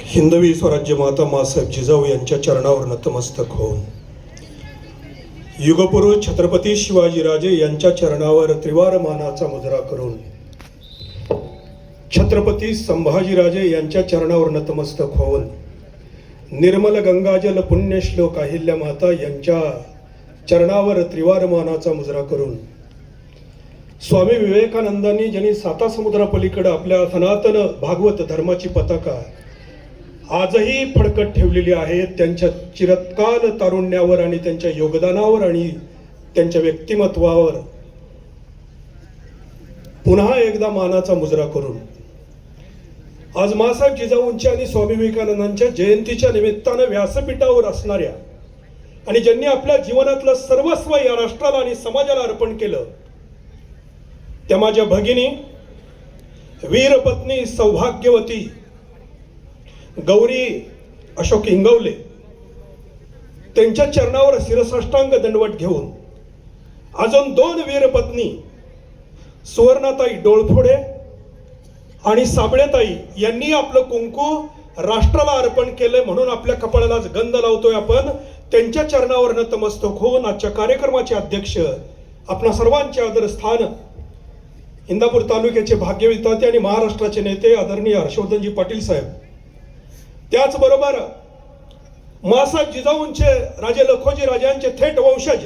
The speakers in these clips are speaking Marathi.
हिंदवी स्वराज्य माता मासाहेब जिजाऊ यांच्या चरणावर नतमस्तक होऊन युगपुरुष छत्रपती शिवाजीराजे यांच्या चरणावर त्रिवार मानाचा मुजरा करून छत्रपती संभाजीराजे यांच्या चरणावर नतमस्तक होऊन निर्मल गंगाजल पुण्यश्लोक अहिल्या माता यांच्या चरणावर त्रिवार मानाचा मुजरा करून स्वामी विवेकानंदांनी ज्यांनी साता समुद्रापलीकडे आपल्या सनातन भागवत धर्माची पताका आजही फडकत ठेवलेली आहे, त्यांच्या चिरकाल तारुण्यावर आणि त्यांच्या योगदानावर आणि त्यांच्या व्यक्तिमत्वावर पुन्हा एकदा मानाचा मुजरा करून आज मासाहेब जिजाऊंच्या आणि स्वामी विवेकानंदांच्या जयंतीच्या निमित्तानं व्यासपीठावर असणाऱ्या आणि ज्यांनी आपल्या जीवनातलं सर्वस्व या राष्ट्राला आणि समाजाला अर्पण केलं त्या माझ्या भगिनी वीरपत्नी सौभाग्यवती गौरी अशोक इंगवले त्यांच्या चरणावर शिरसाष्टांग दंडवत घेऊन अजून दोन वीरपत्नी सुवर्णाताई डोळफोडे आणि साबळेताई यांनी आपलं कुंकू राष्ट्राला अर्पण केलंय म्हणून आपल्या कपाळाला गंध लावतोय आपण. त्यांच्या चरणावर नतमस्तक होऊन आजच्या कार्यक्रमाचे अध्यक्ष आपणा सर्वांचे आदरस्थान इंदापूर तालुक्याचे भाग्यविधाते आणि महाराष्ट्राचे नेते आदरणीय हर्षवर्धनजी पाटील साहेब, त्याचबरोबर मासाहेब जिजाऊंचे राजे लखोजी राजांचे थेट वंशज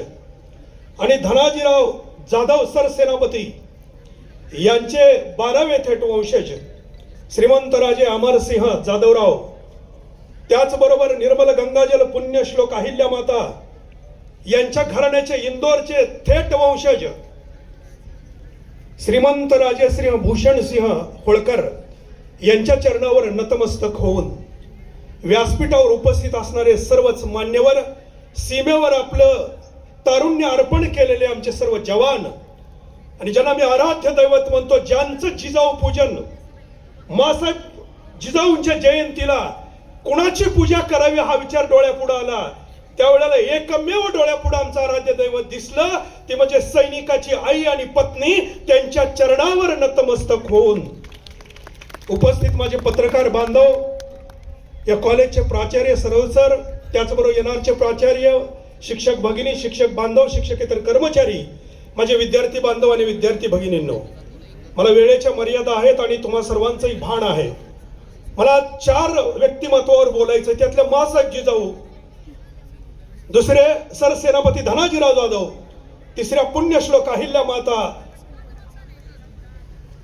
आणि धनाजीराव जाधव सरसेनापती यांचे 12वे थेट वंशज श्रीमंत राजे अमरसिंह जाधवराव, त्याचबरोबर निर्मल गंगाजल पुण्यश्लोक अहिल्या माता यांच्या घराण्याचे इंदोरचे थेट वंशज श्रीमंत राजेश्री भूषणसिंह होळकर यांच्या चरणावर नतमस्तक होऊन व्यासपीठावर उपस्थित असणारे सर्वच मान्यवर, सीमेवर आपलं तारुण्य अर्पण केलेले आमचे सर्व जवान आणि ज्यांना मी आराध्य दैवत म्हणतो, ज्यांचं जिजाऊ पूजन मासाहेब जिजाऊंच्या जयंतीला कुणाची पूजा करावी हा विचार डोळ्यापुढे आला त्यावेळेला एकमेव डोळ्यापुढे आमचं आराध्य दैवत दिसलं ते म्हणजे सैनिकाची आई आणि पत्नी त्यांच्या चरणावर नतमस्तक होऊन उपस्थित माझे पत्रकार बांधव, या कॉलेजचे प्राचार्य सर्व सर, त्याचबरोबर येणारचे प्राचार्य, शिक्षक भगिनी, शिक्षक बांधव, शिक्षकेतर कर्मचारी, माझे विद्यार्थी बांधव आणि विद्यार्थी भगिनींनो, मला वेळेच्या मर्यादा आहेत आणि तुम्हा सर्वांचंही भान आहे. मला 4 व्यक्तिमत्वावर बोलायचं. त्यातले मासाहेब जिजाऊ, दुसरे सरसेनापती धनाजीराव जाधव, तिसऱ्या पुण्यश्लोक अहिल्या माता,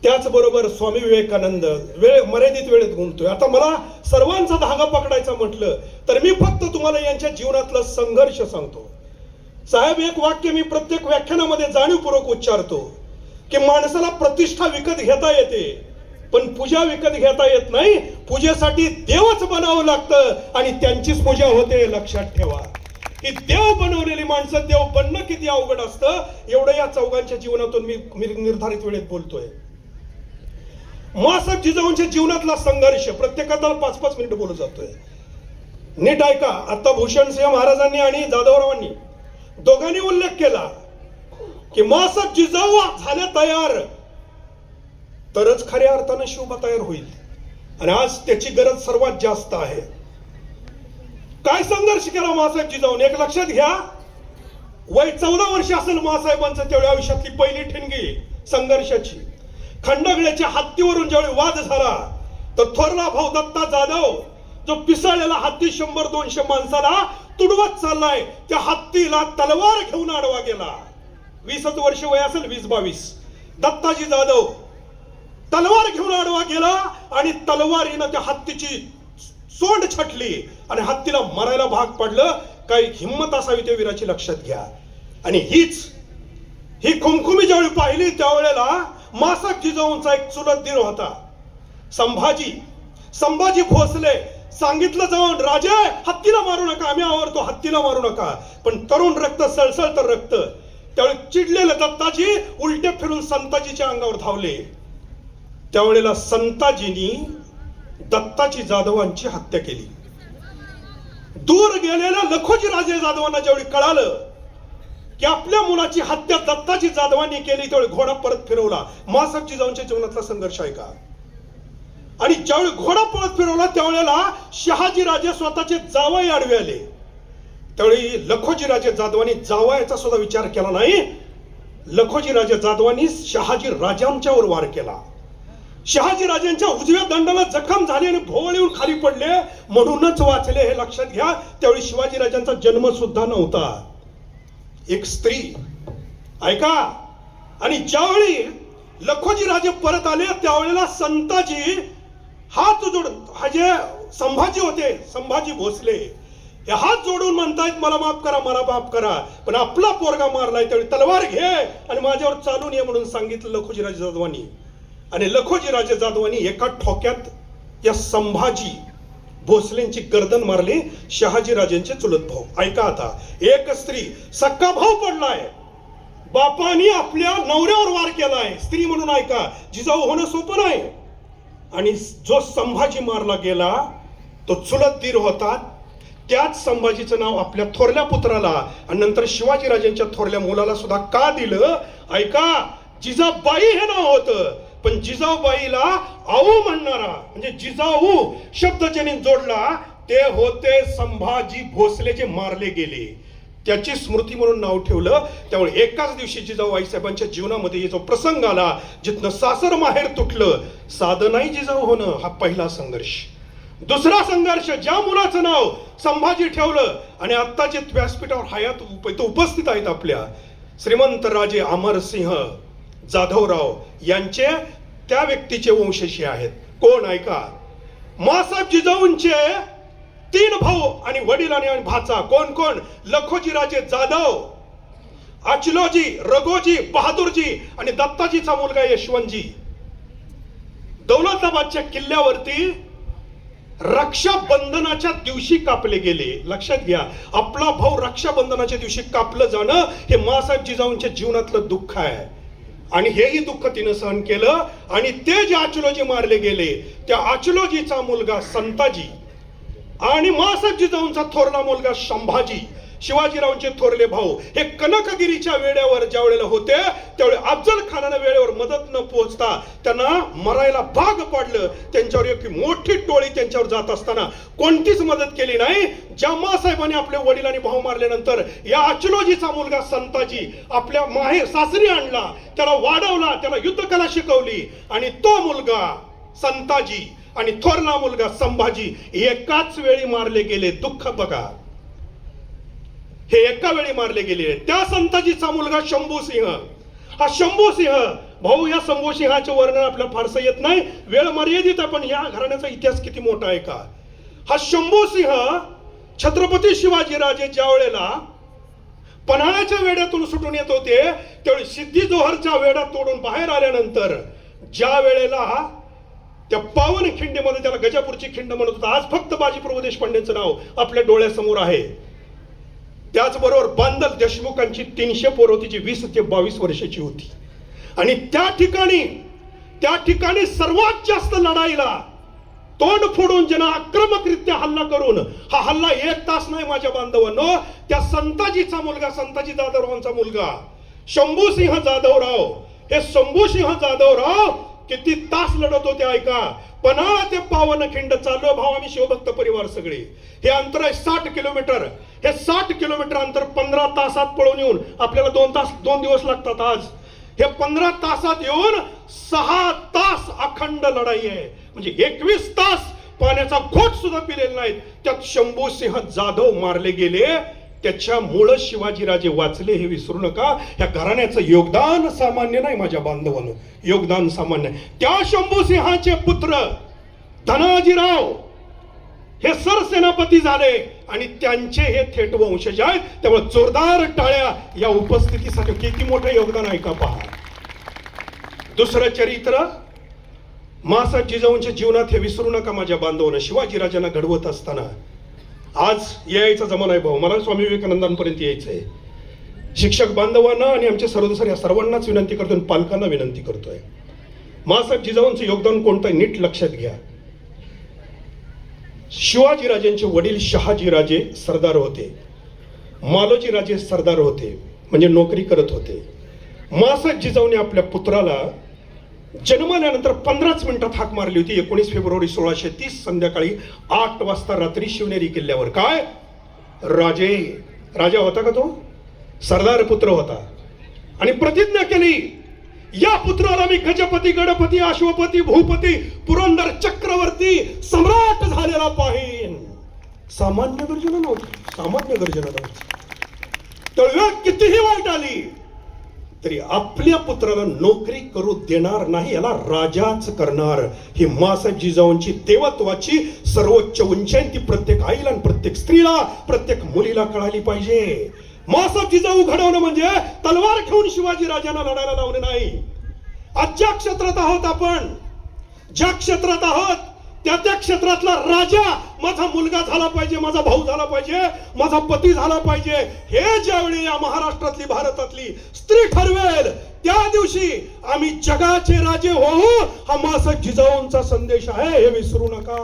त्याचबरोबर स्वामी विवेकानंद. वेळ मर्यादित वेळेत गुंततोय. आता मला सर्वांचा धागा पकडायचा म्हटलं तर मी फक्त तुम्हाला यांच्या जीवनातला संघर्ष सांगतो. साहेब, एक वाक्य मी प्रत्येक व्याख्यानामध्ये जाणीवपूर्वक उच्चारतो की माणसाला प्रतिष्ठा विकत घेता येते पण पूजा विकत घेता येत नाही. पूजेसाठी देवच बनावं लागतं आणि त्यांचीच पूजा होते. लक्षात ठेवा की देव बनवलेली माणसं, देव बनणं किती अवघड असतं एवढं या चौघांच्या जीवनातून मी निर्धारित वेळेत बोलतोय. मासाहेब जिजाऊंच्या जीवनातला संघर्ष प्रत्येकाला 5-5 मिनिट बोलू जातोय. नीट ऐका. आता भूषणसिंह महाराजांनी आणि जाधवरावांनी दोघांनी उल्लेख केला की मासाहेब जिजाऊ झाले तयार तरच खऱ्या अर्थानं शिवबा तयार होईल आणि आज त्याची गरज सर्वात जास्त आहे. काय संघर्ष केला मासाहेब जिजाऊने एक लक्षात घ्या. वय 14 वर्ष असेल मासाहेबांचं तेवढ्या आयुष्यातली पहिली ठिणगी संघर्षाची. खंडगड्याच्या हत्तीवरून ज्यावेळी वाद झाला तर थोरला भाऊ दत्ता जाधव जो पिसाळलेला हत्ती 100-200 माणसाला तुडवत चाललाय, त्या हत्तीला तलवार घेऊन आडवा गेला. 20 वर्ष वय असेल, 20-22. दत्ताजी जाधव तलवार घेऊन आडवा गेला आणि तलवारीनं त्या हत्तीची सोंड छटली आणि हत्तीला मरायला भाग पडलं. काही हिंमत असावी त्या वीराची, लक्षात घ्या. आणि ही खुमखुमी ज्यावेळी पाहिली त्यावेळेला मासाहेब जिजाऊंचा एक चुलत दीर होता संभाजी भोसले. सांगितलं जाऊन, राजे हत्तीला मारू नका, आम्ही आवरतो, हत्तीला मारू नका. पण तरुण रक्त सळसळ तर रक्त. त्यावेळी चिडलेले दत्ताजी उलटे फिरून संताजीच्या अंगावर धावले. त्यावेळेला संताजींनी दत्ताजी जाधवांची हत्या केली. दूर गेलेल्या लखोजी राजे जाधवांना ज्यावेळी कळालं की आपल्या मुलाची हत्या दत्ताजी जाधवांनी केली त्यावेळी घोडा परत फिरवला. मासाहेब जिजाऊंच्या जीवनातला संघर्ष आहे का? आणि ज्यावेळी घोडा पळत फिरवला त्यावेळेला शहाजी राजे स्वतःचे जावई आडवे आले. त्यावेळी लखोजी राजे जाधवांनी जावयाचा सुद्धा विचार केला नाही. लखोजी राजे जाधवांनी शहाजी राजांच्यावर वार केला. शहाजी राजांच्या उजव्या दंडाला जखम झाली आणि भोवळ येऊन खाली पडले म्हणूनच वाचले हे लक्षात घ्या. त्यावेळी शिवाजी राजांचा जन्म सुद्धा नव्हता. एक स्त्री ऐका. आणि ज्यावेळी लखोजी राजे परत आले त्यावेळेला संताजी हात जोडून, हा जे संभाजी होते, संभाजी भोसले, हे हात जोडून म्हणतायत मला माफ करा, मला माफ करा, पण आपला पोरगा मारलाय त्यावेळी तलवार घे आणि माझ्यावर चालून ये म्हणून सांगितलं लखोजी राजे जाधवांनी. आणि लखोजी राजे जाधवांनी एका ठोक्यात या संभाजी भोसलेंची गर्दन मारली. शहाजी राजेंचे चुलत भाऊ. ऐका आता, एक स्त्री, सक्का भाऊ पडलाय, बापानी आपल्या नवऱ्यावर वार केलाय, स्त्री म्हणून ऐका, जिजाऊ होणं सोपं नाही. आणि जो संभाजी मारला गेला तो चुलत दीर होता. त्याच संभाजीचं नाव आपल्या थोरल्या पुत्राला आणि नंतर शिवाजी राजांच्या थोरल्या मुलाला सुद्धा का दिलं? ऐका, जिजाबाई हे नाव होतं, पण जिजाऊबाईला आऊ म्हणणारा म्हणजे जिजाऊ शब्द ज्याने जोडला ते होते संभाजी भोसले जे मारले गेले. त्याची स्मृती म्हणून नाव ठेवलं. त्यामुळे एकाच दिवशी जिजाऊ आईसाहेबांच्या जीवनामध्ये जो प्रसंग आला जिथनं सासर माहेर तुटलं, साधं नाही जिजाऊ होणं, हा पहिला संघर्ष. दुसरा संघर्ष, ज्या मुलाचं नाव संभाजी ठेवलं आणि आता जे व्यासपीठावर हयात उपस्थित आहेत आपल्या श्रीमंत राजे अमरसिंह जाधवराव यांचे, त्या व्यक्तीचे वंशशी आहेत. कोण? ऐका, मासाहेब जिजाऊंचे 3 भाऊ आणि वडील आणि भाचा. कोण कोण? लखोजी राजे जाधव, अचलोजी, रघोजी, बहादूरजी आणि दत्ताजीचा मुलगा यशवंतजी. दौलताबादच्या किल्ल्यावरती रक्षाबंधनाच्या दिवशी कापले गेले. लक्षात घ्या, आपला भाऊ रक्षाबंधनाच्या दिवशी कापलं जाणं हे मासाहेब जिजाऊंच्या जीवनातलं दुःख आहे. आणि हेही दुःख तिनं सहन केलं. आणि ते जे अचलोजी मारले गेले, त्या अचलोजीचा मुलगा संताजी आणि मासाहेब जिजाऊंचा थोरला मुलगा संभाजी, शिवाजीरावांचे थोरले भाऊ, हे कनकगिरीच्या वेड्यावर ज्या वेळेला होते त्यावेळी अफजल खानानं वेळेवर मदत न पोहोचता त्यांना मरायला भाग पाडलं. त्यांच्यावर एक मोठी टोळी त्यांच्यावर जात असताना कोणतीच मदत केली नाही. ज्या मासाहेबांनी आपले वडील आणि भाऊ मारल्यानंतर या अचलोजीचा मुलगा संताजी आपल्या माहेर सासरी आणला, त्याला वाढवला, त्याला युद्धकला शिकवली आणि तो मुलगा संताजी आणि थोरला मुलगा संभाजी एकाच वेळी मारले गेले. दुःख बघा, हे एका वेळी मारले गेले. त्या संताजीचा मुलगा शंभूसिंह, हा शंभूसिंह भाऊ, या शंभूसिंहाचे वर्णन आपल्याला फारसं येत नाही, वेळ मर्यादित आहे, पण या घराण्याचा इतिहास किती मोठा आहे का. हा शंभूसिंह छत्रपती शिवाजी राजे ज्या वेळेला पन्हाळ्याच्या वेड्यातून सुटून येत होते त्यावेळी सिद्धी जोहरच्या वेढा तोडून बाहेर आल्यानंतर ज्या वेळेला त्या पावन खिंडीमध्ये, त्याला गजापूरची खिंड म्हणत होता, आज फक्त बाजी प्रभू देशपांडेंचं नाव आपल्या डोळ्यासमोर आहे. त्याचबरोबर बांदल देशमुखांची 300 पोरं होती जी 20 ते 22 वर्षाची होती. आणि त्या ठिकाणी सर्वात जास्त लढाईला तोंड फोडून ज्यांना आक्रमकरित्या हल्ला करून, हा हल्ला 1 तास नाही माझ्या बांधवांनो, त्या संताजीचा मुलगा, संताजी जाधवरावांचा मुलगा शंभूसिंह जाधवराव, हे शंभूसिंह जाधवराव किती तास लढत होते. ऐका, पन्हाळा ते पावनखिंड चालू भाऊ, आम्ही शिवभक्त परिवार सगळे, हे अंतर आहे 60 किलोमीटर. हे 60 किलोमीटर अंतर 15 तासात पळून येऊन आपल्याला 2 दिवस लागतात. आज हे 15 तासात येऊन 6 तास अखंड लढाई आहे. म्हणजे 21 तास पाण्याचा घोट सुद्धा पिलेला नाहीत. त्यात शंभूसिंह जाधव मारले गेले. त्याच्यामुळं शिवाजीराजे वाचले हे विसरू नका. या घराण्याचं योगदान सामान्य नाही माझ्या बांधवांनो, योगदान सामान्य. त्या शंभूसिंहाचे पुत्र धनाजीराव हे सरसेनापती झाले आणि त्यांचे हे थेट वंशज आहेत. त्यामुळे जोरदार टाळ्या या उपस्थितीसाठी. किती मोठं योगदान आहे का पहा. दुसरं चरित्र मासाहेब जिजाऊंच्या जीवनात हे विसरू नका माझ्या बांधवांनो. शिवाजीराजांना घडवत असताना आज यायचा जमाना आहे भाऊ, मला स्वामी विवेकानंदांपर्यंत यायचंय. शिक्षक बांधवांना आणि आमचे सर्वसर या सर्वांनाच विनंती करतोय, पालकांना विनंती करतोय, मासाहेब जिजाऊंचं योगदान कोणतं आहे नीट लक्षात घ्या. शिवाजीराजेंचे वडील शहाजीराजे सरदार होते, मालोजीराजे सरदार होते, म्हणजे नोकरी करत होते. मासाहेब जिजाऊने आपल्या पुत्राला जन्मल्यानंतर 15च मिनिटात हाक मारली होती 19 फेब्रुवारी 1630 संध्याकाळी 8 वाजता रात्री शिवनेरी किल्ल्यावर. काय राजा होता का तो? सरदार पुत्र होता आणि प्रतिज्ञा केली, या पुत्राला मी गजपती, गणपती, अश्वपती, भूपती, पुरंदर चक्रवर्ती, सम्राट झालेला पाहिन. सामान्य गर्जना नव्हती, सामान्य गर्जना नव्हती. तळव्यात कितीही वाईट आली तरी आपल्या पुत्राला नोकरी करू देणार नाही, याला राजाच करणार. ही माँसाहेब जिजाऊंची देवत्वाची सर्वोच्च उंची ती प्रत्येक आईला, प्रत्येक स्त्रीला, प्रत्येक मुलीला कळाली पाहिजे. माँसाहेब जिजाऊ घडवणं म्हणजे तलवार घेऊन शिवाजी राजांना लढायला लावणे नाही. आज ज्या क्षेत्रात आहोत आपण, ज्या क्षेत्रात आहोत त्या क्षेत्रातला राजा माझा मुलगा झाला पाहिजे, माझा भाऊ झाला पाहिजे, माझा पती झाला पाहिजे. हे ज्यावेळी या महाराष्ट्रातली, भारतातली स्त्री ठरवेल त्या दिवशी आम्ही जगाचे राजे होऊ. हा माँसाहेब जिजाऊंचा संदेश आहे, हे विसरू नका.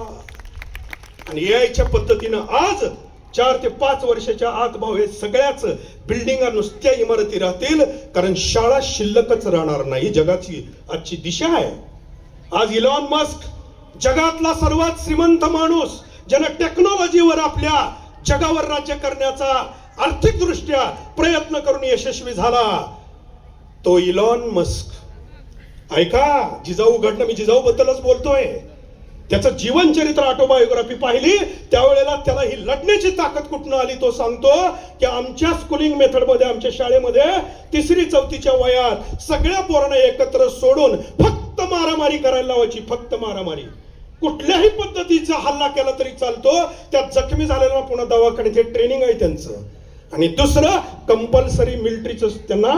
आणि यायच्या पद्धतीनं आज 4 ते 5 वर्षाच्या आत भाऊ हे सगळ्याच बिल्डिंगा नुसत्या इमारती राहतील, कारण शाळा शिल्लकच राहणार नाही. जगाची आजची दिशा आहे. आज इलॉन मस्क जगातला सर्वात श्रीमंत माणूस, ज्यानं टेक्नॉलॉजीवर आपल्या जगावर राज्य करण्याचा आर्थिक दृष्ट्या प्रयत्न करून यशस्वी झाला, तो इलॉन मस्क. ऐका, जिजाऊ घडणं, मी जिजाऊ बद्दलच बोलतोय. त्याचं जीवनचरित्र, ऑटोबायोग्राफी पाहिली त्यावेळेला त्याला ही लढण्याची ताकद कुठून आली तो सांगतो की आमच्या स्कूलिंग मेथड मध्ये, आमच्या शाळेमध्ये 3री 4थीच्या वयात सगळ्या पोरांना एकत्र सोडून फक्त मारामारी करायला लावायची, फक्त मारामारी. कुठल्याही पद्धतीचा हल्ला केला तरी चालतो, त्यात जखमी झालेला पुन्हा दवाखान्यात, हे ट्रेनिंग आहे त्यांचं. आणि दुसरं कंपल्सरी मिलिटरीचं त्यांना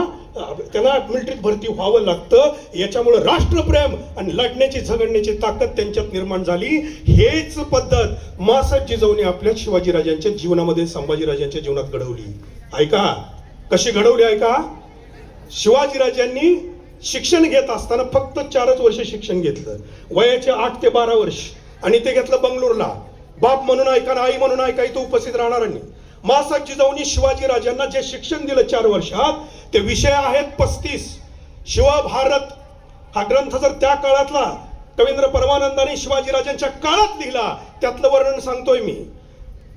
मिलिटरीत भरती व्हावं लागतं. याच्यामुळे राष्ट्रप्रेम आणि लढण्याची झगडण्याची ताकद त्यांच्यात निर्माण झाली. हेच पद्धत माँसाहेब जिजाऊंनी आपल्या शिवाजीराजांच्या जीवनामध्ये, संभाजीराजांच्या जीवनात घडवली. ऐका कशी घडवली, ऐका. शिवाजीराजांनी शिक्षण घेत असताना फक्त 4च वर्ष शिक्षण घेतलं, वयाचे 8 ते 12 वर्ष, आणि ते घेतलं बंगलोरला. बाप म्हणून ऐका ना आई म्हणून ऐका, इथं उपस्थित राहणाऱ्यांनी. माँसाहेब जिजाऊंनी शिवाजीराजांना जे शिक्षण दिलं 4 वर्षात, ते विषय आहेत 35. शिवभारत हा ग्रंथ जर त्या काळातला कवींद्र परमानंदांनी शिवाजीराजांच्या काळात लिहिला, त्यातलं वर्णन सांगतोय मी.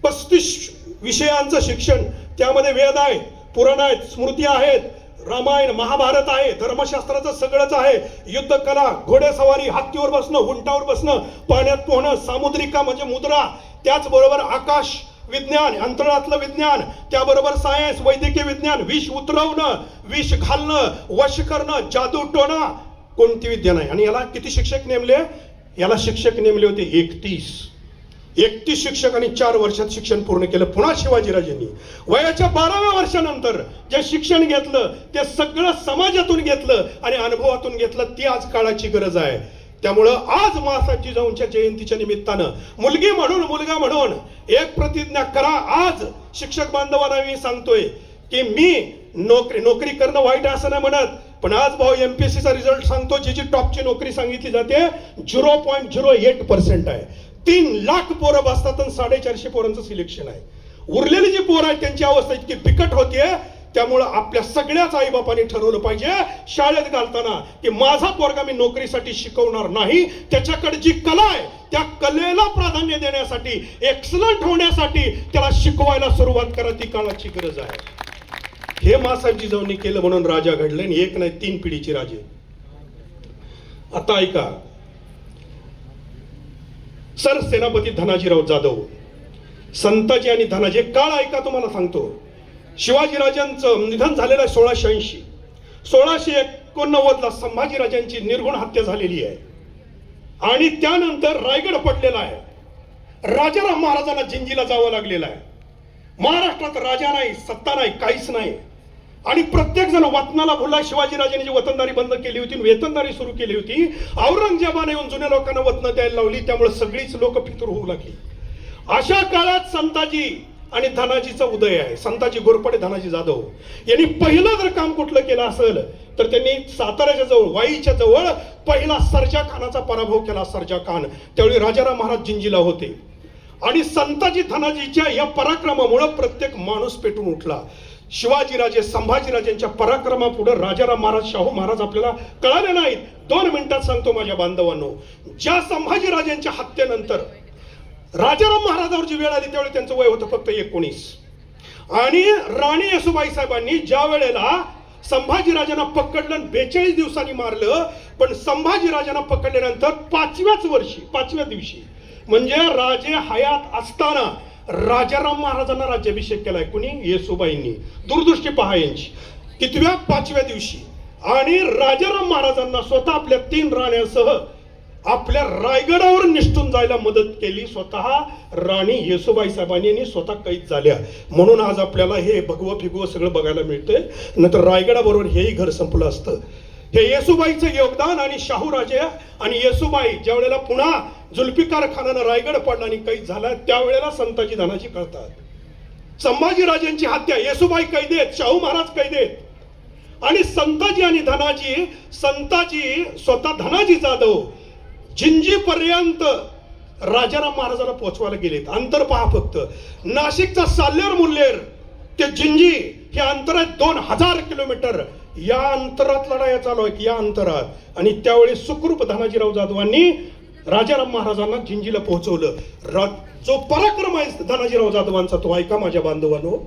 35 विषयांचं शिक्षण, त्यामध्ये वेद आहेत, पुराण आहेत, स्मृती आहेत, रामायण, महाभारत आहे, धर्मशास्त्राचं सगळंच आहे, युद्ध कला, घोडेसवारी, हत्तीवर बसणं, उंटावर बसणं, पाण्यात पोहणं, सामुद्रिका म्हणजे मुद्रा, त्याचबरोबर आकाश विज्ञान, अंतराळातलं विज्ञान, त्याबरोबर सायन्स, वैद्यकीय विज्ञान, विष उतरवणं, विष घालणं, वश करणं, जादू टोणा, कोणती विद्या नाही. आणि याला किती शिक्षक नेमले? याला शिक्षक नेमले होते 31 शिक्षकांनी 4 वर्षात शिक्षण पूर्ण केलं. पुन्हा शिवाजीराजांनी वयाच्या 12व्या वर्षानंतर जे शिक्षण घेतलं ते सगळं समाजातून घेतलं आणि अनुभवातून घेतलं. ती आज काळाची गरज आहे. त्यामुळं आज माँसाहेब जिजाऊंच्या जयंतीच्या निमित्तानं मुलगी म्हणून, मुलगा म्हणून एक प्रतिज्ञा करा. आज शिक्षक बांधवांना मी सांगतोय की मी नोकरी करणं वाईट असं नाही म्हणत, पण आज भाऊ एमपीएससीचा रिझल्ट सांगतो, जी टॉपची नोकरी सांगितली जाते 0.08% आहे. 3 लाख पोरं बसतात आणि 450 पोरांचं सिलेक्शन आहे. उरलेली जी पोरं आहेत त्यांची अवस्था इतकी बिकट होतीये. त्यामुळं आपल्या सगळ्याच आईबापांनी ठरवलं पाहिजे शाळेत घालताना की माझा पोरगा मी नोकरीसाठी शिकवणार नाही, त्याच्याकडे जी कला आहे त्या कलेला प्राधान्य देण्यासाठी, एक्सलंट होण्यासाठी त्याला शिकवायला सुरुवात करा. ती काळाची गरज आहे. हे माँसाहेब जिजाऊंनी केलं म्हणून राजा घडले. 1 नाही 3 पिढीचे राजे. आता ऐका, सर सेनापती धनाजीराव जाधव, संताजी आणि धनाजी काळ ऐका, तुम्हाला सांगतो. शिवाजीराजांचं निधन झालेलं आहे 1680. 1689ला संभाजीराजांची निर्घुण हत्या झालेली आहे आणि त्यानंतर रायगड पडलेला आहे. राजाराम महाराजांना जिंजीला जावं लागलेलं आहे. महाराष्ट्रात राजा नाही, सत्ता नाही, काहीच नाही. आणि प्रत्येक जण वतनाला भुलला. शिवाजीराजांनी जी वतनदारी बंद केली होती, वेतनदारी सुरू केली होती, औरंगजेबाने येऊन जुन्या लोकांना वतन द्यायला लावली. त्यामुळे सगळीच लोक फितूर होऊ लागली. अशा काळात संताजी आणि धनाजीचा उदय आहे. संताजी घोरपडे, धनाजी जाधव यांनी पहिलं जर काम कुठलं केलं असेल तर त्यांनी साताऱ्याच्या जवळ, वाईच्या जवळ पहिला सर्जा खानाचा पराभव केला. सर्जा खान त्यावेळी राजाराम महाराज जिंजीला होते. आणि संताजी धनाजीच्या या पराक्रमामुळे प्रत्येक माणूस पेटून उठला. शिवाजीराजे संभाजीराजेंच्या पराक्रमापुढे राजाराम महाराज शाहू महाराज आपल्याला कळाले नाहीत. 2 मिनिटात सांगतो माझ्या बांधवांनो, ज्या संभाजीराजेंच्या हत्येनंतर राजाराम महाराजांवर जी वेळ आली त्यावेळी त्यांचं वय होतं फक्त 19. आणि राणी येसुबाई साहेबांनी ज्या वेळेला संभाजीराजांना पकडलं 42 दिवसांनी मारलं, पण संभाजीराजांना पकडल्यानंतर 5व्या दिवशी म्हणजे राजे हयात असताना राजाराम महाराजांना राज्याभिषेक केलाय. कुणी? येसुबाईंनी. दूरदृष्टी पहा यांची. कितव्या? 5व्या दिवशी. आणि राजाराम महाराजांना स्वतः आपल्या 3 राण्यांसह आपल्या रायगडावर निष्ठून जायला मदत केली स्वतः राणी येसुबाई साहेबांनी स्वतः कैद झाल्या. म्हणून आज आपल्याला हे भगवं फिगवं सगळं बघायला मिळतंय. नंतर रायगडाबरोबर हेही घर संपलं असतं. हे येसुबाईचं योगदान. आणि शाहूराजे आणि येसुबाई ज्या वेळेला पुन्हा जुल्फिकार खानानं रायगड पडला आणि कैद झाला त्यावेळेला संताजी धनाजी कळतात. संभाजीराजेंची हत्या, येसुबाई कैदेत, शाहू महाराज कैदेत. आणि संताजी आणि धनाजी, संताजी स्वतः धनाजी जाधव जिंजीपर्यंत राजाराम महाराजांना पोहोचवायला गेलेत. अंतर पहा फक्त. नाशिकचा साल्हेर मुल्हेर ते जिंजी हे अंतर आहे 2000 किलोमीटर. या अंतरात लढाया चालू आहेत, या अंतरात. आणि त्यावेळी सुखरूप धनाजीराव जाधवांनी राजाराम महाराजांना जिंजीला पोहोचवलं. जो पराक्रम आहे धनाजीराव जाधवांचा तो ऐका माझ्या बांधवांनो.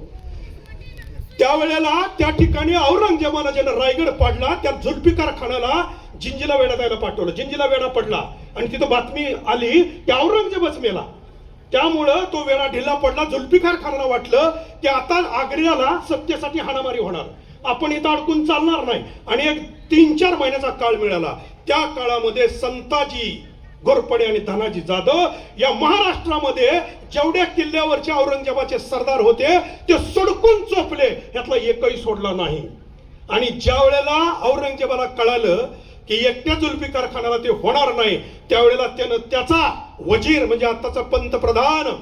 त्यावेळेला त्या ठिकाणी औरंगजेबानं ज्यानं रायगड पाडला त्या जुल्फिकार खानाला जिंजीला वेढा द्यायला पाठवलं. जिंजीला वेढा पडला आणि तिथं बातमी आली की औरंगजेबच मेला. त्यामुळं तो वेढा ढिला पडला. जुल्फिकार खानाला वाटलं की आता आग्र्याला सत्तेसाठी हाणामारी होणार, आपण इथं अडकून चालणार नाही. आणि एक 3-4 महिन्याचा काळ मिळाला. त्या काळामध्ये संताजी घोरपडे आणि धनाजी जाधव या महाराष्ट्रामध्ये जेवढ्या किल्ल्यावरचे औरंगजेबाचे सरदार होते ते सडकून चोपले, यातला एकही सोडला नाही. आणि ज्या वेळेला औरंगजेबाला कळालं की एकट्या जुल्फिकार खानाला ते होणार नाही, त्यावेळेला त्यानं त्याचा वजीर म्हणजे आताचा पंतप्रधान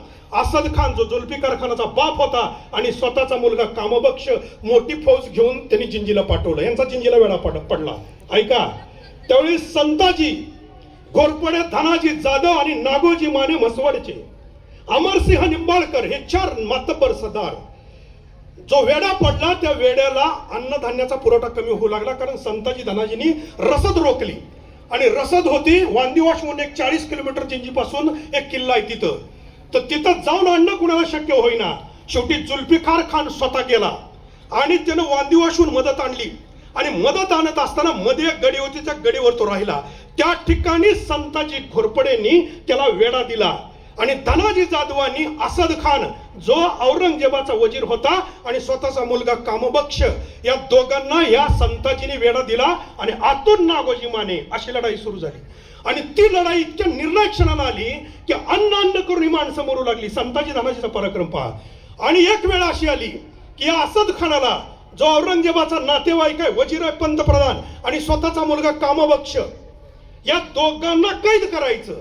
असद खान जो जुल्फिकार खानाचा बाप होता आणि स्वतःचा मुलगा कामबक्ष मोठी फौज घेऊन त्यांनी जिंजीला पाठवलं. यांचा जिंजीला वेढा पडला. ऐका, त्यावेळी संताजी घोरपडे, धनाजी जाधव आणि नागोजी माने म्हसवडचे, अमरसिंह निंबाळकर हे 4 मातब्बर सरदार जो वेढा पडला त्या वेड्याला अन्नधान्याचा पुरवठा कमी होऊ लागला. कारण संताजी धनाजींनी रसद रोखली. आणि रसद होती वांदिवाश म्हणून एक 40 किलोमीटर जिंजी पासून एक किल्ला आहे तिथं. तर तिथं जाऊन आणणं कुणाला शक्य होईना. शेवटी जुल्फिकार खान स्वतः गेला आणि त्यानं वांदिवाशहून मदत आणली. आणि मदत आणत असताना मध्ये एक गडी होती, त्या गडीवर तो राहिला. त्या ठिकाणी संताजी घोरपडेंनी त्याला वेढा दिला. आणि धनाजी जाधवांनी असद खान जो औरंगजेबाचा वजीर होता आणि स्वतःचा मुलगा कामबक्ष या दोघांना या संताजीने वेढा दिला. आणि आतून नागोजी माने अशी लढाई सुरू झाली. आणि ती लढाई इतक्या निर्णायक क्षणाला आली की अन्न करून ही माणसं मरू लागली. संताजी धनाजीचा पराक्रम पहा. आणि एक वेळ अशी आली की या असद खानाला जो औरंगजेबाचा नातेवाईक आहे, वजीर आहे, पंतप्रधान आणि स्वतःचा मुलगा कामबक्ष या दोघांना कैद करायचं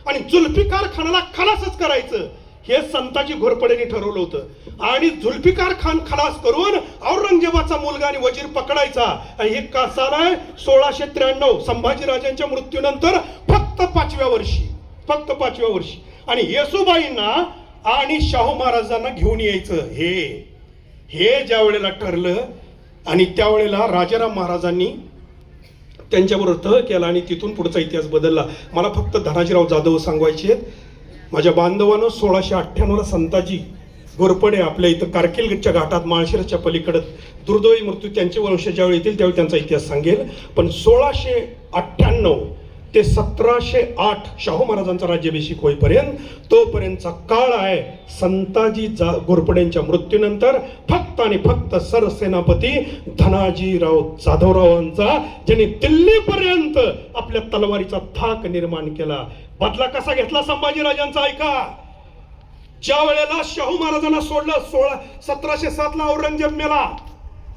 आणि जुल्फिकार खानाला खलासच करायचं हे संताजी घोरपडेंनी ठरवलं होतं. आणि जुल्फिकार खान खलास करून औरंगजेबाचा मुलगा आणि वजीर पकडायचा. आणि हे का झालंय 1693 संभाजीराजांच्या मृत्यूनंतर फक्त 5व्या वर्षी. आणि येसुबाईंना आणि शाहू महाराजांना घेऊन यायचं हे ज्या वेळेला ठरलं आणि त्यावेळेला राजाराम महाराजांनी त्यांच्याबरोबर तह केला आणि तिथून पुढचा इतिहास बदलला. मला फक्त धनाजीराव जाधव सांगवायचे आहेत माझ्या बांधवांनो. 1698ला संताजी घोरपडे आपल्या इथं कारगिलच्या घाटात माळशिरसच्या पलीकडे दुर्दैवी मृत्यू त्यांचे वंशज ज्यावेळी येतील त्यावेळी त्यांचा इतिहास सांगेल. पण 1698 ते 1708 शाहू महाराजांचा राज्याभिषेक होईपर्यंत तोपर्यंतचा काळ आहे संताजी घोरपडेंच्या मृत्यूनंतर फक्त आणि फक्त सरसेनापती धनाजीराव जाधवरावांचा, ज्यांनी दिल्लीपर्यंत आपल्या तलवारीचा धाक निर्माण केला. बदला कसा घेतला संभाजीराजांचा ऐका. ज्या वेळेला शाहू महाराजांना सोडलं 1707 ला औरंगजेब मेला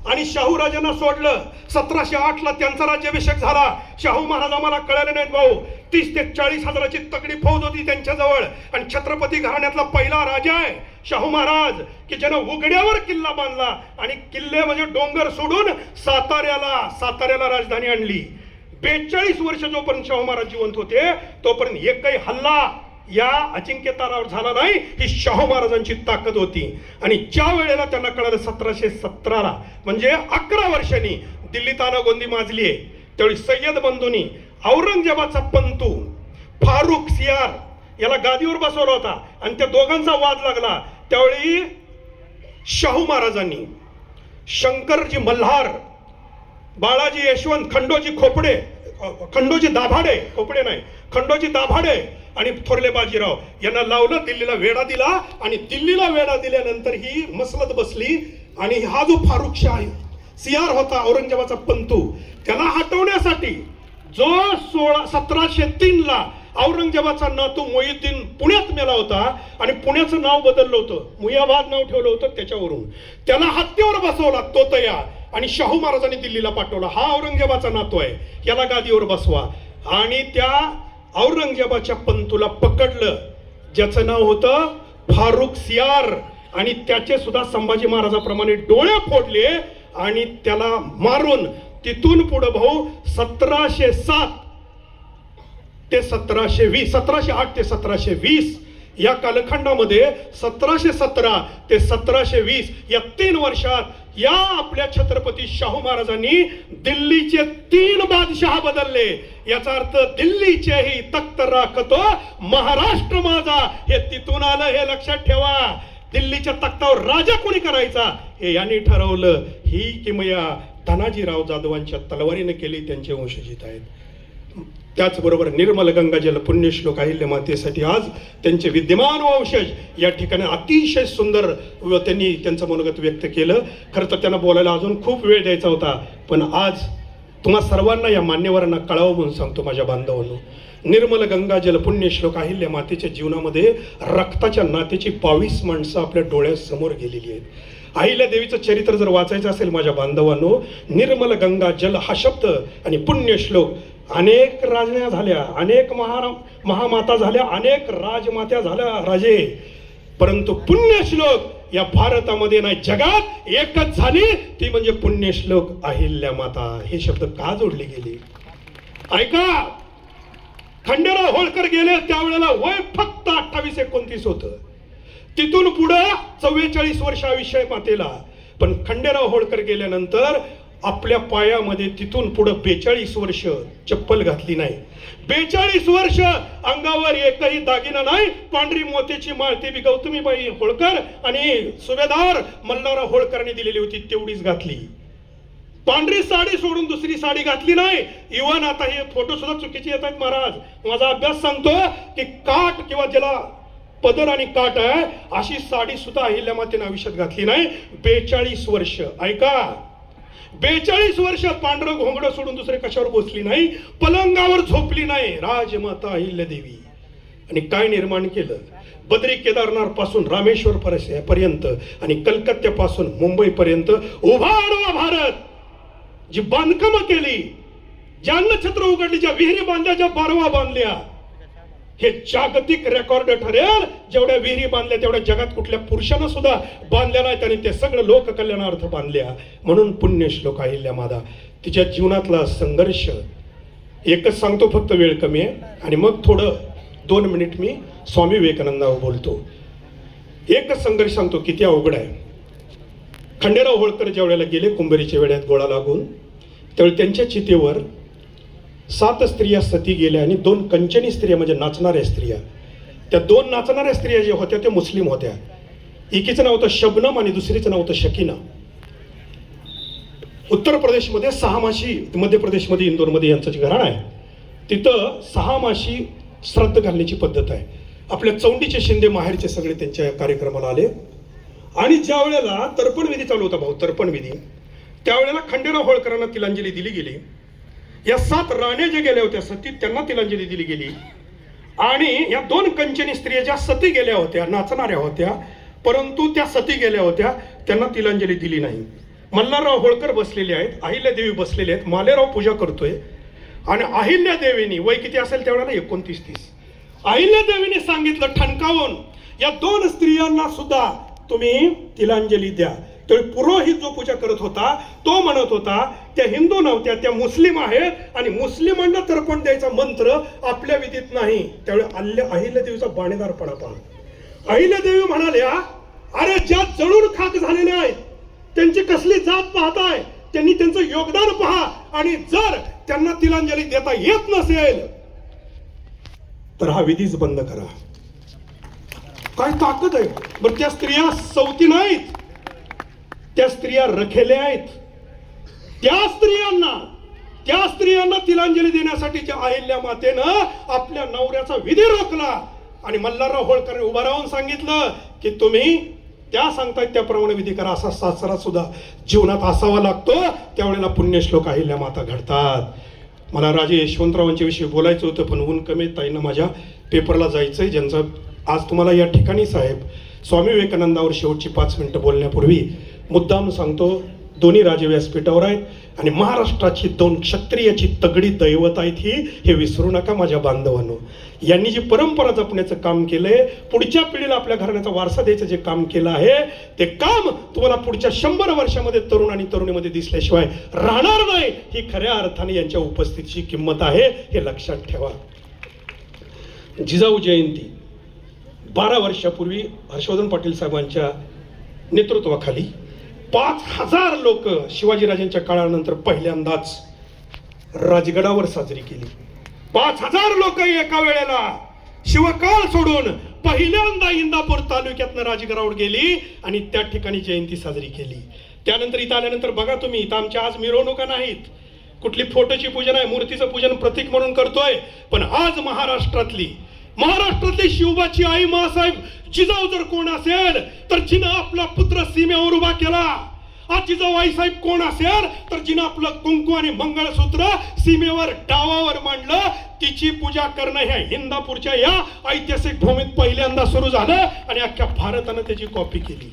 आणि शाहू राजांना सोडलं. 1708 त्यांचा राज्याभिषेक झाला. शाहू महाराज आम्हाला कळाले नाहीत भाऊ. 30 ते 40 हजाराची तगडी फौज होती त्यांच्याजवळ. आणि छत्रपती घराण्यातला पहिला राजा आहे शाहू महाराज की ज्यानं उघड्यावर किल्ला बांधला. आणि किल्ले म्हणजे डोंगर सोडून साताऱ्याला राजधानी आणली. 42 वर्ष जोपर्यंत शाहू महाराज जिवंत होते तोपर्यंत एकही हल्ला, या अजिंक्यतारावर झाला नाही, ही शाहू महाराजांची ताकद होती. आणि ज्या वेळेला त्यांना कळालं 1717ला म्हणजे 11 वर्षांनी दिल्लीत गोंदी माजली आहे, त्यावेळी सय्यद बंधूंनी औरंगजेबाचा पंतू फारुख सियार याला गादीवर बसवला होता आणि त्या दोघांचा वाद लागला. त्यावेळी शाहू महाराजांनी शंकरजी मल्हार, बाळाजी यशवंत, खंडोजी दाभाडे, खोपडे नाही, खंडोजी दाभाडे आणि थोरले बाजीराव यांना लावलं, दिल्लीला वेढा दिला. आणि दिल्लीला वेढा दिल्यानंतर ही मसलत बसली. आणि हा जो फारुख शाह सियार होता, औरंगजेबाचा पंतू, त्याला हटवण्यासाठी जो 1703ला औरंगजेबाचा नातू मोहिउद्दीन पुण्यात मेला होता आणि पुण्याचं नाव बदललं होतं, मुयाबाद नाव ठेवलं होतं त्याच्यावरून, त्याला हत्तीवर बसवला तोतया आणि शाहू महाराजांनी दिल्लीला पाठवला. हा औरंगजेबाचा नातू आहे, याला गादीवर बसवा. आणि त्या औरंगजेबाच्या पंतूला पकडलं, ज्याचं नाव होतं फारुख सियार, आणि त्याचे सुद्धा संभाजी महाराजाप्रमाणे डोळे फोडले आणि त्याला मारून तिथून पुढे भाऊ 1707 ते 1720, 1708 ते 1720 या कालखंडामध्ये 1717 ते 1720 या 3 वर्षात या आपल्या छत्रपती शाहू महाराजांनी दिल्लीचे 3 बादशाह बदलले. याचा अर्थ दिल्लीचेही तख्त राखतो महाराष्ट्र माझा, हे तिथून आलं, हे लक्षात ठेवा. दिल्लीच्या तख्तावर राजा कोणी करायचा हे यांनी ठरवलं. ही किमया धनाजीराव जाधवांच्या तलवारीने केली, त्यांचे वंशजित आहेत. त्याचबरोबर निर्मल गंगाजल पुण्यश्लोक अहिल्या मातेसाठी आज त्यांचे विद्यमान वंशज या ठिकाणी अतिशय सुंदर त्यांनी त्यांचं मनोगत व्यक्त केलं. खरं तर त्यांना बोलायला अजून खूप वेळ द्यायचा होता, पण आज तुम्हा सर्वांना, या मान्यवरांना कळावं म्हणून सांगतो माझ्या बांधवांनो. निर्मल गंगाजल पुण्यश्लोक अहिल्या मातेच्या जीवनामध्ये रक्ताच्या नात्याची 22 माणसं आपल्या डोळ्यासमोर गेलेली आहेत. अहिल्या देवीचं चरित्र जर वाचायचं असेल माझ्या बांधवांनो, निर्मल गंगा जल हा शब्द आणि पुण्यश्लोक, अनेक राजण्या झाल्या, अनेक महामाता झाल्या, अनेक राजमात्या झाल्या, राजे, परंतु पुण्यश्लोक या भारतामध्ये नाही जगात एकच झाली, ती म्हणजे पुण्यश्लोक अहिल्या माता. हे शब्द का जोडले गेले ऐका. खंडेराव होळकर गेले त्यावेळेला वय फक्त 28-29 होतं. तिथून पुढे 44 वर्ष आयुष्य मातेला. पण खंडेराव होळकर गेल्यानंतर आपल्या पायामध्ये तिथून पुढे 42 वर्ष चप्पल घातली नाही. 42 वर्ष अंगावर एकही दागिना नाही. पांढरी मोत्याची माळ ती बी गौतमीबाई होळकर आणि सुभेदार मल्हारराव होळकरांनी दिलेली होती, तेवढीच घातली. पांढरी साडी सोडून दुसरी साडी घातली नाही. इव्हन आता हे फोटो सुद्धा चुकीचे येत आहेत महाराज. माझा अभ्यास सांगतो की काठ किंवा ज्याला पदर आणि काठ आहे अशी साडी सुद्धा अहिल्या मातेने आयुष्यात घातली नाही. 42 वर्ष ऐका, 42 वर्ष पांढरं घोंगडं सोडून दुसरे कशावर बसली नाही, पलंगावर झोपली नाही राजमाता अहिल्या देवी. आणि काय निर्माण केलं, बद्री केदारनाथ पासून रामेश्वर पर्यंत आणि कलकत्त्यापासून मुंबई पर्यंत उभा आडवा भारत जी बांधकामं केली, ज्या अन्नछत्र उघडली, ज्या विहिरी बांधल्या, ज्या बारवा बांधल्या, हे जागतिक रेकॉर्ड ठरेल. जेवढ्या विहिरी बांधल्या तेवढ्या जगात कुठल्या पुरुषानं सुद्धा बांधल्या नाहीत आणि ते सगळं लोककल्याणार्थ बांधल्या. म्हणून पुण्यश्लोक अहिल्या माता, तिच्या जीवनातला संघर्ष एकच सांगतो, फक्त वेळ कमी आहे आणि मग थोडं 2 मिनिट मी स्वामी विवेकानंदावर बोलतो. एकच संघर्ष सांगतो किती अवघड आहे. खंडेराव होळकर ज्या वेळेला गेले कुंभेरीच्या वेड्यात गोळा लागून, त्यावेळी त्यांच्या चितेवर 7 स्त्रिया सती गेल्या आणि 2 कंचनी स्त्रिया म्हणजे नाचणाऱ्या स्त्रिया. त्या 2 नाचणाऱ्या स्त्रिया ज्या होत्या त्या मुस्लिम होत्या. एकीचं नाव होतं शबनम आणि दुसरीचं नाव होतं शकीना. उत्तर प्रदेशमध्ये 6 माशी, मध्य प्रदेशमध्ये इंदोरमध्ये यांचं जे घराणं आहे तिथं 6 माशी श्राद्ध घालण्याची पद्धत आहे. आपल्या चौंडीचे शिंदे माहेरचे सगळे त्यांच्या कार्यक्रमाला आले. आणि ज्या वेळेला तर्पण विधी चालू होता भाऊ, तर्पण विधी, त्यावेळेला खंडेराव होळकरांना तिलांजली दिली गेली. या 7 राण्या ज्या गेल्या होत्या सती, त्यांना तिलांजली दिली गेली. आणि या 2 कंचनी स्त्रिया ज्या सती गेल्या होत्या, नाचणाऱ्या होत्या, परंतु त्या सती गेल्या होत्या, त्यांना तिलांजली दिली नाही. मल्हारराव होळकर बसलेले आहेत, अहिल्या देवी बसलेले आहेत, मालेराव पूजा करतोय आणि अहिल्या देवीने वय किती असेल त्यावेळेला 29-30, अहिल्या देवीने सांगितलं ठणकावून, या 2 स्त्रियांना सुद्धा तुम्ही तिलांजली द्या. त्यावेळी पुरोहित जो पूजा करत होता तो म्हणत होता त्या हिंदू नव्हत्या, त्या मुस्लिम आहेत आणि मुस्लिमांना तर्पण द्यायचा मंत्र आपल्या विधीत नाही. त्यावेळी अहिल्यादेवीचा बाणेदारपणा पहा. अहिल्यादेवी म्हणाल्या, अरे ज्या जळून खाक झालेल्या आहेत त्यांची कसली जात पाहताय, त्यांनी त्यांचं योगदान पहा आणि जर त्यांना तिलांजली देता येत नसेल तर हा विधीच बंद करा. काय ताकद आहे. बरं त्या स्त्रिया सवती नाहीत, त्या स्त्रिया रखेल्या आहेत. त्या स्त्रियांना तिलांजली देण्यासाठी त्या अहिल्या मातेनं आपल्या नवऱ्याचा विधी रोखला आणि मल्हारराव होळकर उभा राहून सांगितलं की तुम्ही त्या सांगतायत त्याप्रमाणे विधी करा. असा सासरा सुद्धा जीवनात असावा लागतो. त्यावेळेला पुण्यश्लोक अहिल्या माता घडतात. मला राजे यशवंतरावांच्या विषयी बोलायचं होतं पण ऊन कमी ताईनं माझ्या पेपरला जायचंय, ज्यांचा आज तुम्हाला या ठिकाणी साहेब स्वामी विवेकानंदावर शेवटची 5 मिनिटं बोलण्यापूर्वी मुद्दाम सांगतो, दोन्ही राजे व्यासपीठावर आहेत आणि महाराष्ट्राची 2 क्षत्रियाची तगडी दैवत आहेत हे विसरू नका माझ्या बांधवांनो. यांनी जी परंपरा जपण्याचं काम केलंय, पुढच्या पिढीला आपल्या घराण्याचा वारसा द्यायचं जे काम केलं आहे ते काम तुम्हाला पुढच्या 100 वर्षामध्ये तरुण आणि तरुणीमध्ये दिसल्याशिवाय राहणार नाही. ही खऱ्या अर्थाने यांच्या उपस्थितीची किंमत आहे, हे लक्षात ठेवा. जिजाऊ जयंती 12 वर्षापूर्वी हर्षवर्धन पाटील साहेबांच्या नेतृत्वाखाली 5000 लोक शिवाजीराजांच्या काळानंतर पहिल्यांदाच राजगडावर साजरी केली. 5000 लोक एका वेळेला शिवकाळ सोडून पहिल्यांदा इंदापूर तालुक्यातनं राजगडावर गेली आणि त्या ठिकाणी जयंती साजरी केली. त्यानंतर इथं आल्यानंतर बघा तुम्ही, इथं आमच्या आज मिरवणुका नाहीत, कुठली फोटोची पूजन आहे, मूर्तीचं पूजन प्रतीक म्हणून करतोय. पण आज महाराष्ट्रातली शिवबाची आई मासाहेब जिजाऊ जर कोण असेल तर जिनं आपला पुत्र सीमेवर उभा केला. आज जिजाऊ आई साहेब कोण असेल तर जिनं आपलं कुंकू आणि मंगळसूत्र सीमेवर डावावर मांडलं. तिची पूजा करणं ह्या इंदापूरच्या या ऐतिहासिक भूमीत पहिल्यांदा सुरू झालं आणि अख्ख्या भारतानं त्याची कॉपी केली.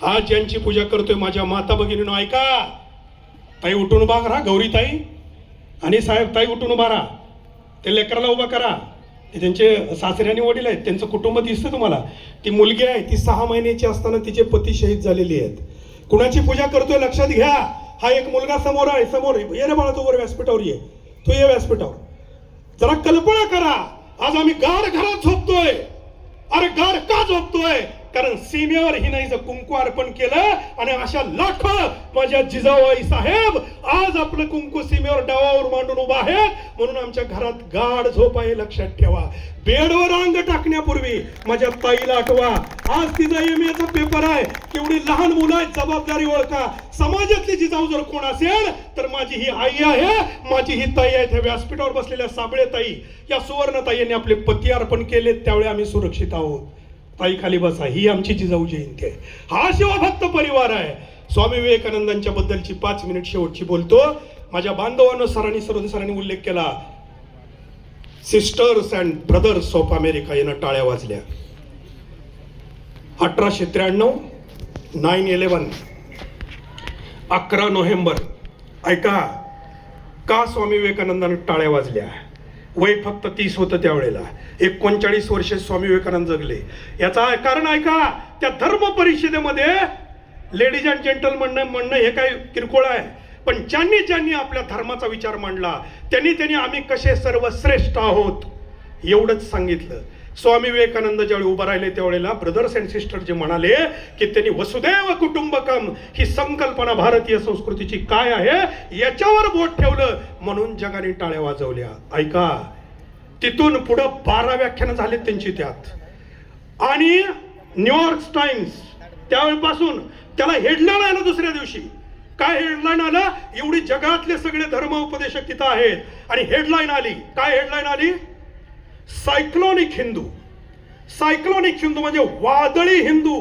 आज ज्यांची पूजा करतोय माझ्या माता भगिनींनो, ऐका, ताई उठून उभा करा, गौरी ताई आणि साहेब ताई उठून उभा राहा, ते लेकराला उभा करा. ते त्यांचे सासरे आणि वडील आहेत, त्यांचं कुटुंब दिसतं तुम्हाला. ती मुलगी आहे, ती 6 महिन्याची असताना तिचे पती शहीद झालेली आहेत. कुणाची पूजा करतोय लक्षात घ्या. हा एक मुलगा समोर आहे, समोर ये रे बाळा, तू वर व्यासपीठावर ये, तू ये व्यासपीठावर. जरा कल्पना करा, आज आम्ही गाढ घरात झोपतोय. अरे गाढ का झोपतोय? कारण सीमेवर हिनं कुंकू अर्पण केलं आणि अशा लाखो माझ्या जिजाऊबाई साहेब आज आपलं कुंकू सीमेवर डावावर मांडून उभा आहेत. म्हणून आमच्या घरात गाढ झोप आहे, लक्षात ठेवा. बेडवर अंग टाकण्यापूर्वी माझ्या ताईला आठवा. आज तिचा MA चा पेपर आहे, केवढी लहान मुलं आहेत, जबाबदारी ओळखा. समाजातली जिजाऊ जर कोण असेल तर माझी ही आई आहे, माझी ही ताई आहे. व्यासपीठावर बसलेल्या साबळे ताई, या सुवर्ण ताईंनी आपले पती अर्पण केले, त्यावेळी आम्ही सुरक्षित आहोत. ताई खाली बसा, ही आमची जिजाऊ जयंती आहे. हा शिवभक्त परिवार आहे. स्वामी विवेकानंदांच्या बद्दलची 5 मिनिट शेवटची बोलतो. माझ्या बांधवांनो, सरांनी उल्लेख केला, sisters and brothers of America यानं टाळ्या वाजल्या. 1893 9/11 11 नोव्हेंबर. ऐका, का स्वामी विवेकानंदांना टाळ्या वाजल्या? वय फक्त 30 होतं त्यावेळेला. 39 वर्षे स्वामी विवेकानंद जगले. याचा कारण ऐका, त्या धर्म परिषदेमध्ये लेडीज अँड जेंटलमन म्हणणं हे काही किरकोळ आहे, पण ज्यांनी आपल्या धर्माचा विचार मांडला त्यांनी आम्ही कसे सर्वश्रेष्ठ आहोत एवढंच सांगितलं. स्वामी विवेकानंद ज्यावेळी उभं राहिले त्यावेळेला ब्रदर्स अँड सिस्टर जे म्हणाले की त्यांनी वसुदैव कुटुंबकम ही संकल्पना भारतीय संस्कृतीची काय आहे याच्यावर बोट ठेवलं, म्हणून जगाने टाळ्या वाजवल्या. ऐका, तिथून पुढे 12 व्याख्यानं झाले त्यांची त्यात. आणि न्यूयॉर्क टाइम्स त्यावेळेपासून त्याला हेडलाईन आहे ना, दुसऱ्या दिवशी काय हेडलाईन आलं, एवढी जगातले सगळे धर्म उपदेशक तिथं आहेत आणि हेडलाईन आली. काय हेडलाईन आली? सायक्लोनिक हिंदू म्हणजे वादळी हिंदू.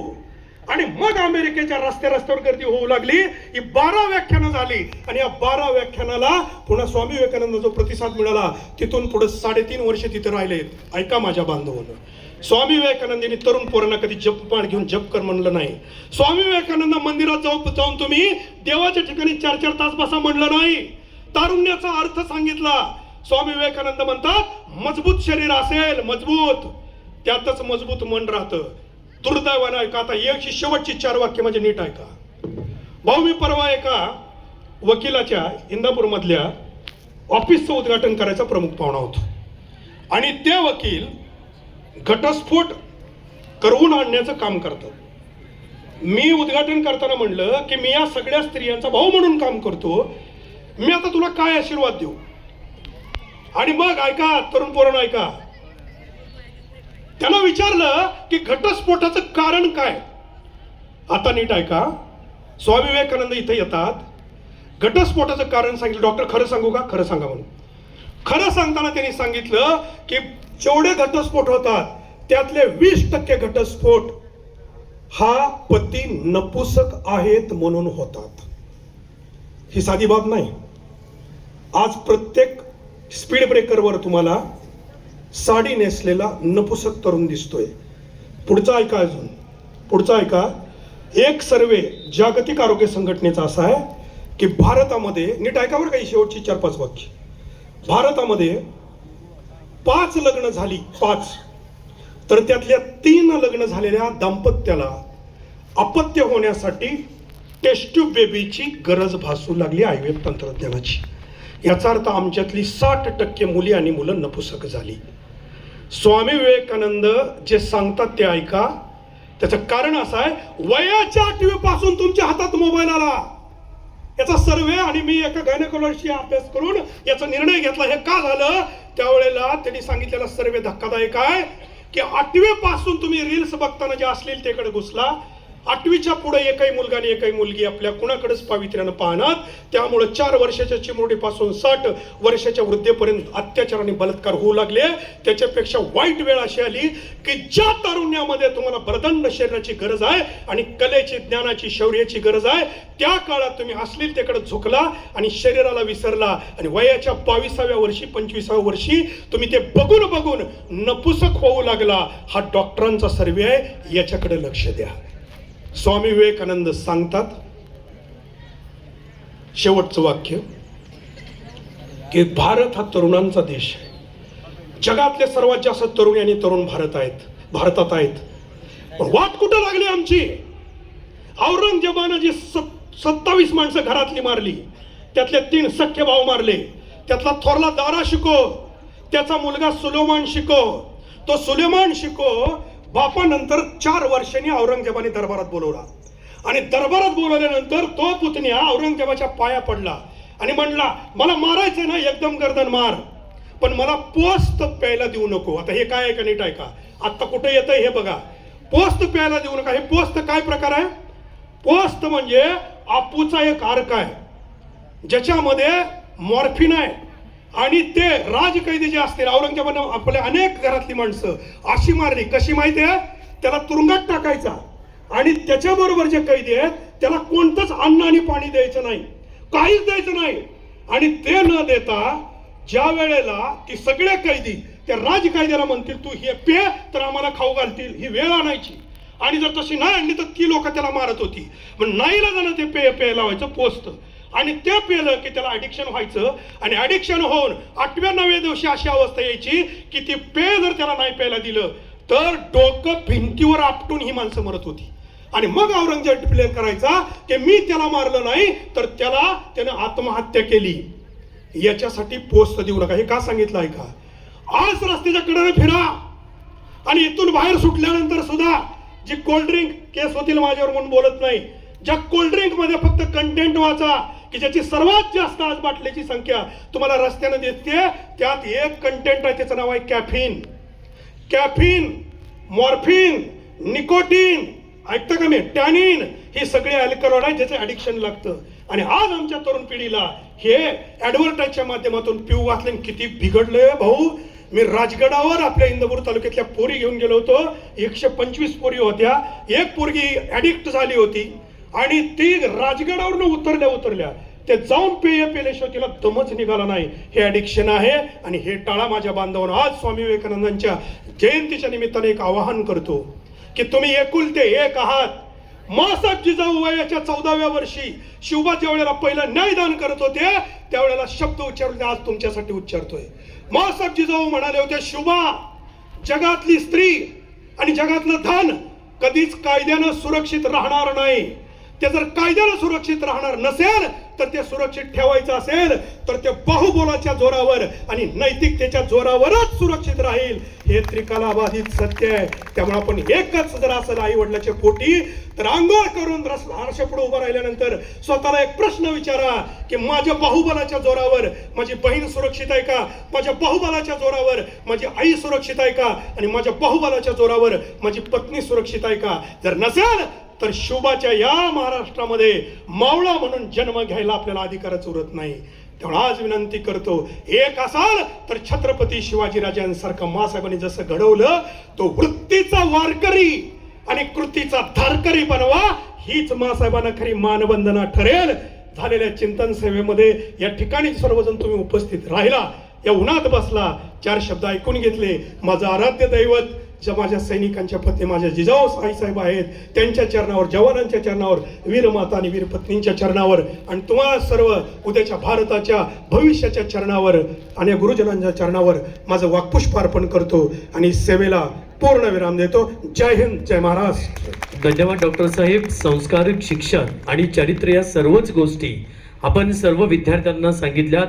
आणि मग अमेरिकेच्या रस्त्यावर गर्दी होऊ लागली. ही 12 व्याख्यानं झाली आणि या 12 व्याख्यानाला पुन्हा स्वामी विवेकानंद जो प्रतिसाद मिळाला, तिथून पुढे 3.5 वर्ष तिथे राहिले. ऐका माझ्या बांधवांनो, स्वामी विवेकानंदांनी तरुण पोरांना कधी जपमाळ घेऊन जप कर म्हणलं नाही. स्वामी विवेकानंद मंदिरात जाऊन तुम्ही देवाच्या ठिकाणी 4-4 तास बसा म्हणलं नाही. तारुण्याचा अर्थ सांगितला. स्वामी विवेकानंद म्हणतात, मजबूत शरीर असेल मजबूत, त्यातच मजबूत मन राहतं. दुर्दैवानं ऐका, आता एक शेवटची 4 वाक्य म्हणजे नीट ऐका. भाऊ, मी परवा एका वकिलाच्या इंदापूरमधल्या ऑफिसचं उद्घाटन करायचा प्रमुख पाहुणा होतो आणि ते वकील घटस्फोट करवून आणण्याचं काम करतात. मी उद्घाटन करताना म्हणलं की मी या सगळ्या स्त्रियांचा भाऊ म्हणून काम करतो, मी आता तुला काय आशीर्वाद देऊ. आणि मग ऐका तरुण पोरांनो, ऐका, त्यांना विचारलं की घटस्फोटाचं कारण काय. आता नीट ऐका, स्वामी विवेकानंद इथे येतात, घटस्फोटाचं कारण सांगितलं. डॉक्टर खरं सांगू का? खरं सांगा म्हणून. खरं सांगताना त्यांनी सांगितलं की जेवढे घटस्फोट होतात त्यातले 20% घटस्फोट हा पती नपुसक आहेत म्हणून होतात. ही साधी बाब नाही. आज प्रत्येक स्पीड ब्रेकरवर तुम्हाला साडी नेसलेला नपुसक तरुण दिसतोय. पुढचा ऐका, अजून पुढचा ऐका. एक सर्वे जागतिक आरोग्य संघटनेचा असा आहे की भारतामध्ये, नीट ऐका बरं, काही शेवटची 4-5 वाक्य. भारतामध्ये 5 लग्न झाली, 5, तर त्यातल्या 3 लग्न झालेल्या दाम्पत्याला अपत्य होण्यासाठी टेस्ट ट्यूब बेबीची गरज भासू लागली आयव्हीएफ तंत्रज्ञानाची. याचा अर्थ आमच्यातली 60% मुली आणि मुलं नपुसक झाली. स्वामी विवेकानंद जे सांगतात ते ऐका. त्याचं कारण असं आहे, वयाच्या 8वी पासून तुमच्या हातात मोबाईल आला. याचा सर्वे, आणि मी एका गायनेकोलॉजीशी अभ्यास करून याचा निर्णय घेतला. हे का झालं? त्यावेळेला त्यांनी सांगितलेला सर्वे धक्कादायक आहे की 8वी पासून तुम्ही रील्स बघताना जे अश्लीलतेकडे घुसला. 8वीच्या पुढे एकही मुलगा आणि एकही मुलगी आपल्या कुणाकडेच पावित्र्यानं पाहणार. त्यामुळे 4 वर्षाच्या चिमुरडीपासून 60 वर्षाच्या वृद्धेपर्यंत अत्याचार आणि बलात्कार होऊ लागले. त्याच्यापेक्षा वाईट वेळ अशी आली की ज्या तारुण्यामध्ये तुम्हाला बरदंड शरीराची गरज आहे आणि कलेची, ज्ञानाची, शौर्याची गरज आहे, त्या काळात तुम्ही अश्लीलतेकडे झुकला आणि शरीराला विसरला. आणि वयाच्या 22व्या वर्षी, 25व्या वर्षी तुम्ही ते बघून बघून नपुसक होऊ लागला. हा डॉक्टरांचा सर्वे आहे, याच्याकडे लक्ष द्या. स्वामी विवेकानंद सांगतात, शेवटचं वाक्य, की भारत हा तरुणांचा देश आहे. जगातले सर्वात जास्त तरुणी आणि तरुण भारतात आहेत. पण वाट कुठं लागली आमची? औरंगजेबानं जी 27 माणसं घरातली मारली, त्यातले 3 सख्खे भाऊ मारले. त्यातला थोरला दारा शिको, त्याचा मुलगा सुलेमान शिको. तो सुलेमान शिको बापानंतर 4 वर्षांनी औरंगजेबाने दरबारात बोलवला आणि दरबारात बोलवल्यानंतर तो पुतण्या औरंगजेबाच्या पाया पडला आणि म्हणला, मला मारायचं ना, एकदम गर्दन मार, पण मला पोस्त प्यायला देऊ नको. आता हे काय आहे का? नीट ऐका. आता कुठे येतंय हे बघा. पोस्त प्यायला देऊ नका. हे पोस्त काय प्रकार आहे? पोस्त म्हणजे आपूचा एक अर्क आहे ज्याच्यामध्ये मॉर्फिन आहे. आणि ते राजकैदी जे असतील, औरंगजेबानं आपल्या अनेक घरातली माणसं अशी मारली. कशी माहिती आहे? त्याला तुरुंगात टाकायचा आणि त्याच्याबरोबर जे कैदी आहेत त्याला कोणतंच अन्न आणि पाणी द्यायचं नाही, काहीच द्यायचं नाही. आणि ते न देता ज्या वेळेला ती सगळे कैदी त्या राजकायद्याला म्हणतील, तू हे पे तर आम्हाला खाऊ घालतील, ही वेळ आणायची. आणि जर तशी नाही आणली तर ती लोक त्याला मारत होती. पण नाहीला जाणं ते पेय लावायचं पोस्त. आणि ते पेलं की त्याला ॲडिक्शन व्हायचं. आणि ॲडिक्शन होऊन 8व्या-9व्या दिवशी अशी अवस्था यायची की ती पेय जर त्याला नाही प्यायला दिलं तर डोकं भिंतीवर आपटून ही माणसं मरत होती. आणि मग औरंगजेब डिक्लेअर करायचा की मी त्याला मारलं नाही तर त्यानं आत्महत्या केली. याच्यासाठी पोस्ट देऊ नका. हे का सांगितलं आहे का? आज रस्त्याच्या कडेने फिरा आणि इथून बाहेर सुटल्यानंतर सुद्धा जी कोल्ड्रिंक केस होतील माझ्यावर म्हणून बोलत नाही, ज्या कोल्ड्रिंक मध्ये फक्त कंटेंट वाचा की ज्याची सर्वात जास्त आज बाटल्याची संख्या तुम्हाला रस्त्याने दिसते, त्यात एक कंटेंट आहे, त्याचं नाव आहे कॅफिन. कॅफिन, मॉर्फिन, निकोटीन, ऐकतं का मी, टॅनिन, ही सगळे अल्कलॉइड आहे ज्याचं ॲडिक्शन लागतं. आणि आज आमच्या तरुण पिढीला हे ॲडव्हर्टाईजच्या माध्यमातून पिऊ घातले. किती बिघडलंय भाऊ. मी राजगडावर आपल्या इंदापूर तालुक्यातल्या पोरी घेऊन गेलो होतो. 125 पोरी होत्या. एक पोरगी ॲडिक्ट झाली होती आणि ती राजगडावरनं उतरल्या ते जाऊन पेय पेल्याशिवाय तिला दमच निघाला नाही. हे ॲडिक्शन आहे आणि हे टाळा माझ्या बांधवांनो. आज स्वामी विवेकानंदांच्या जयंतीच्या निमित्ताने एक आवाहन करतो की तुम्ही एकुलते एक आहात. मासाहेब जिजाऊ वयाच्या 14व्या वर्षी शिवबा ज्या वेळेला पहिलं न्यायदान करत होते त्यावेळेला शब्द उच्चारले, आज तुमच्यासाठी उच्चारतोय. मासाहेब जिजाऊ म्हणाले होते, शिवबा, जगातली स्त्री आणि जगातलं धन कधीच कायद्यानं सुरक्षित राहणार नाही. ते जर कायद्याला सुरक्षित राहणार नसेल तर ते सुरक्षित ठेवायचं असेल तर ते बाहुबलाच्या जोरावर आणि नैतिकतेच्या जोरावरच सुरक्षित राहील. हे त्रिकालाबाधित सत्य आहे. त्यामुळे आपण एकच जर असं आई वडिलाच्या पोटी तर आंघोळ करून आरशापुढे उभं राहिल्यानंतर स्वतःला एक प्रश्न विचारा की माझ्या बाहुबलाच्या जोरावर माझी बहीण सुरक्षित आहे का, माझ्या बाहुबलाच्या जोरावर माझी आई सुरक्षित आहे का, आणि माझ्या बाहुबलाच्या जोरावर माझी पत्नी सुरक्षित आहे का. जर नसेल तर शुभाच्या या महाराष्ट्रामध्ये मावळा म्हणून जन्म घ्यायला आपल्याला अधिकारच उरत नाही. त्यामुळे आज विनंती करतो, एक असाल तर छत्रपती शिवाजीराजांसारखं मासाहेबांनी जसं घडवलं तो वृत्तीचा वारकरी आणि कृतीचा धारकरी बनवा. हीच मासाहेबांना खरी मानवंदना ठरेल. झालेल्या चिंतन सेवेमध्ये या ठिकाणी सर्वजण तुम्ही उपस्थित राहिला, या उन्हात बसला, 4 शब्द ऐकून घेतले. माझं आराध्य दैवत ज्या माझ्या सैनिकांच्या पत्नी माझ्या जिजाऊ साईसाहेब आहेत त्यांच्या चरणावर, जवानांच्या चरणावर, वीरमाता आणि वीरपत्नींच्या चरणावर, आणि तुम्हाला सर्व उद्याच्या भारताच्या भविष्याच्या चरणावर आणि गुरुजनांच्या चरणावर माझं वाक्पुष्प अर्पण करतो आणि सेवेला पूर्ण विराम देतो. जय हिंद, जय महाराष्ट्र. धन्यवाद डॉक्टर साहेब. संस्कारिक शिक्षण आणि चरित्र या सर्वच गोष्टी आपण सर्व विद्यार्थ्यांना सांगितल्यात.